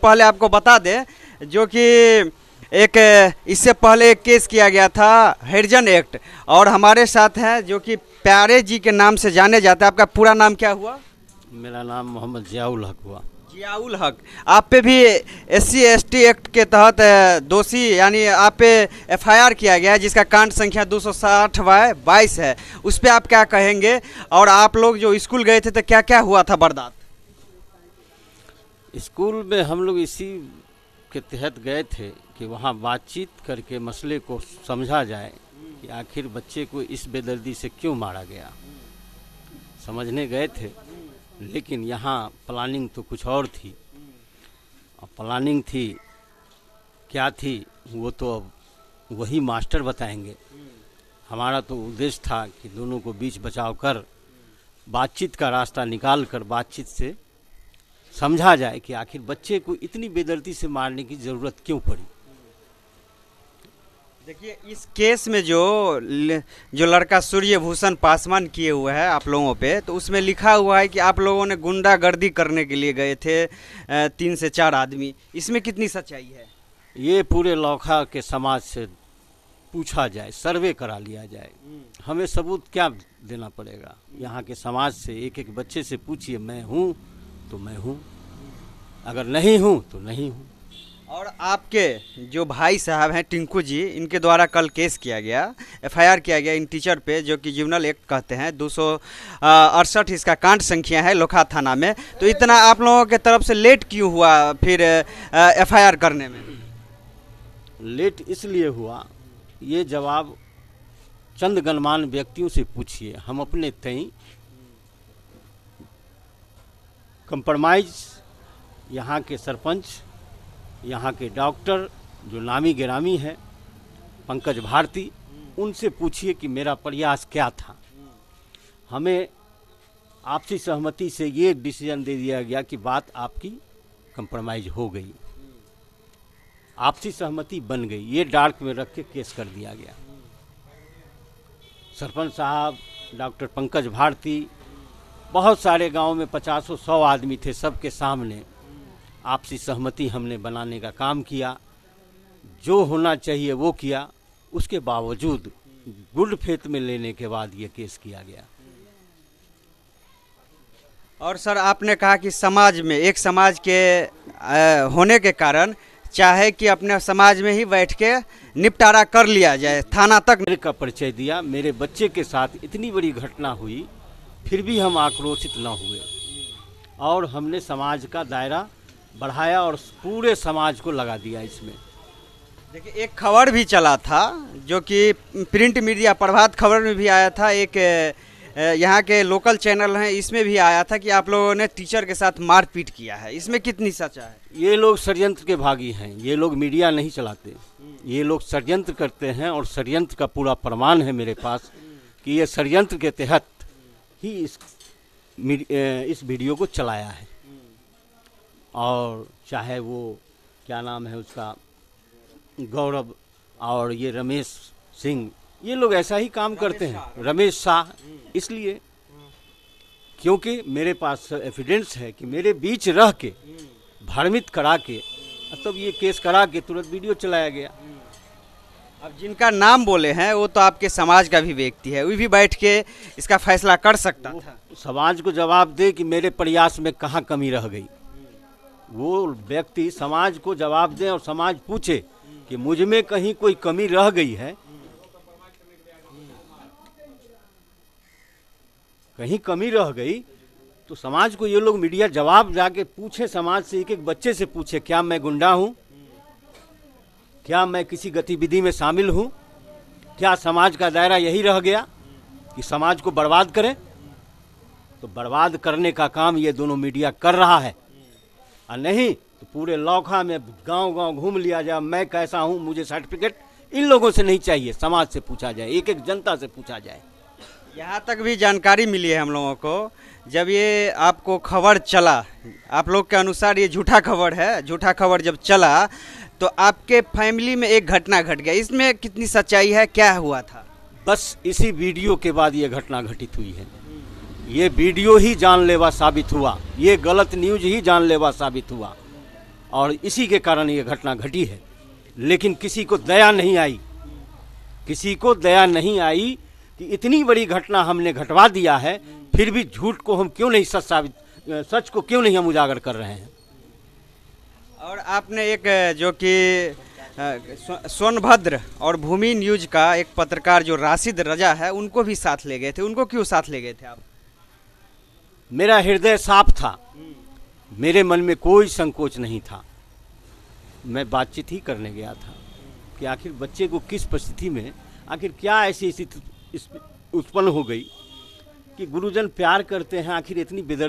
पहले आपको बता दें जो कि एक इससे पहले एक केस किया गया था हरिजन एक्ट, और हमारे साथ हैं जो कि प्यारे जी के नाम से जाने जाते हैं। आपका पूरा नाम क्या हुआ? मेरा नाम मोहम्मद जियाउल हक हुआ। जियाउल हक। आप पे भी SC ST एक्ट के तहत दोषी यानी आप पे FIR किया गया है, जिसका कांड संख्या 260/22 है। उस पर आप क्या कहेंगे? और आप लोग जो स्कूल गए थे तो क्या क्या हुआ था बर्दाश्त? स्कूल में हम लोग इसी के तहत गए थे कि वहाँ बातचीत करके मसले को समझा जाए कि आखिर बच्चे को इस बेदर्दी से क्यों मारा गया, समझने गए थे। लेकिन यहाँ प्लानिंग तो कुछ और थी, और प्लानिंग थी क्या थी वो तो अब वही मास्टर बताएंगे। हमारा तो उद्देश्य था कि दोनों को बीच बचाव कर बातचीत का रास्ता निकाल कर बातचीत से समझा जाए कि आखिर बच्चे को इतनी बेदर्दी से मारने की ज़रूरत क्यों पड़ी। देखिए, इस केस में जो लड़का सूर्यभूषण पासवान किए हुए हैं आप लोगों पे, तो उसमें लिखा हुआ है कि आप लोगों ने गुंडागर्दी करने के लिए गए थे 3 से 4 आदमी। इसमें कितनी सच्चाई है? ये पूरे लौखा के समाज से पूछा जाए, सर्वे करा लिया जाए। हमें सबूत क्या देना पड़ेगा? यहाँ के समाज से एक एक बच्चे से पूछिए, मैं हूँ तो मैं हूँ, अगर नहीं हूँ तो नहीं हूँ। और आपके जो भाई साहब हैं टिंकू जी, इनके द्वारा कल केस किया गया, FIR किया गया इन टीचर पे, जो कि जुवेनाइल एक्ट कहते हैं, 268 इसका कांड संख्या है लोखा थाना में। तो इतना आप लोगों के तरफ से लेट क्यों हुआ फिर FIR करने में? लेट इसलिए हुआ, ये जवाब चंद गणमान्य व्यक्तियों से पूछिए। हम अपने तई कंप्रोमाइज, यहाँ के सरपंच, यहाँ के डॉक्टर जो नामी गिरामी हैं पंकज भारती, उनसे पूछिए कि मेरा प्रयास क्या था। हमें आपसी सहमति से ये डिसीजन दे दिया गया कि बात आपकी कंप्रोमाइज हो गई, आपसी सहमति बन गई, ये डार्क में रख के केस कर दिया गया। सरपंच साहब, डॉक्टर पंकज भारती, बहुत सारे गांव में 50-100 आदमी थे, सबके सामने आपसी सहमति हमने बनाने का काम किया। जो होना चाहिए वो किया, उसके बावजूद गुड फेथ में लेने के बाद ये केस किया गया। और सर, आपने कहा कि समाज में, एक समाज के होने के कारण चाहे कि अपने समाज में ही बैठ के निपटारा कर लिया जाए, थाना तक मेरे का परिचय दिया। मेरे बच्चे के साथ इतनी बड़ी घटना हुई, फिर भी हम आक्रोशित न हुए और हमने समाज का दायरा बढ़ाया और पूरे समाज को लगा दिया इसमें। देखिए, एक खबर भी चला था जो कि प्रिंट मीडिया प्रभात खबर में भी आया था, एक यहाँ के लोकल चैनल हैं, इसमें भी आया था कि आप लोगों ने टीचर के साथ मारपीट किया है। इसमें कितनी सच्चाई है? ये लोग षड्यंत्र के भागी हैं, ये लोग मीडिया नहीं चलाते, ये लोग षड्यंत्र करते हैं और षड्यंत्र का पूरा प्रमाण है मेरे पास कि ये षड्यंत्र के तहत ही इस वीडियो को चलाया है। और चाहे वो क्या नाम है उसका, गौरव और ये रमेश सिंह, ये लोग ऐसा ही काम करते हैं, रमेश शाह, इसलिए क्योंकि मेरे पास एविडेंस है कि मेरे बीच रह के भ्रमित करा के तब ये केस करा के तुरंत वीडियो चलाया गया। अब जिनका नाम बोले हैं वो तो आपके समाज का भी व्यक्ति है, वो भी बैठ के इसका फैसला कर सकता था। समाज को जवाब दे कि मेरे प्रयास में कहाँ कमी रह गई। वो व्यक्ति समाज को जवाब दे और समाज पूछे कि मुझ में कहीं कोई कमी रह गई है, कहीं कमी रह गई तो समाज को ये लोग मीडिया जवाब जाके पूछे, समाज से एक एक बच्चे से पूछे, क्या मैं गुंडा हूँ, क्या मैं किसी गतिविधि में शामिल हूँ, क्या समाज का दायरा यही रह गया कि समाज को बर्बाद करें। तो बर्बाद करने का काम ये दोनों मीडिया कर रहा है, और नहीं तो पूरे लौखा में गांव-गांव घूम लिया जाए, मैं कैसा हूं, मुझे सर्टिफिकेट, इन लोगों से नहीं चाहिए, समाज से पूछा जाए, एक एक जनता से पूछा जाए। यहाँ तक भी जानकारी मिली है हम लोगों को, जब ये आपको खबर चला, आप लोग के अनुसार ये झूठा खबर है, झूठा खबर जब चला तो आपके फैमिली में एक घटना घट गया, इसमें कितनी सच्चाई है, क्या हुआ था? बस इसी वीडियो के बाद ये घटना घटित हुई है। ये वीडियो ही जानलेवा साबित हुआ, ये गलत न्यूज ही जानलेवा साबित हुआ। और इसी के कारण ये घटना घटी है। लेकिन किसी को दया नहीं आई, किसी को दया नहीं आई कि इतनी बड़ी घटना हमने घटवा दिया है, फिर भी झूठ को हम क्यों नहीं सच को क्यों नहीं हम उजागर कर रहे हैं। और आपने एक जो कि सोनभद्र और भूमि न्यूज का एक पत्रकार जो राशिद रजा है, उनको भी साथ ले गए थे, उनको क्यों साथ ले गए थे आप? मेरा हृदय साफ था, मेरे मन में कोई संकोच नहीं था। मैं बातचीत ही करने गया था कि आखिर बच्चे को किस परिस्थिति में, आखिर क्या ऐसी स्थिति उत्पन्न हो गई कि गुरुजन प्यार करते हैं, आखिर इतनी बेदर्दी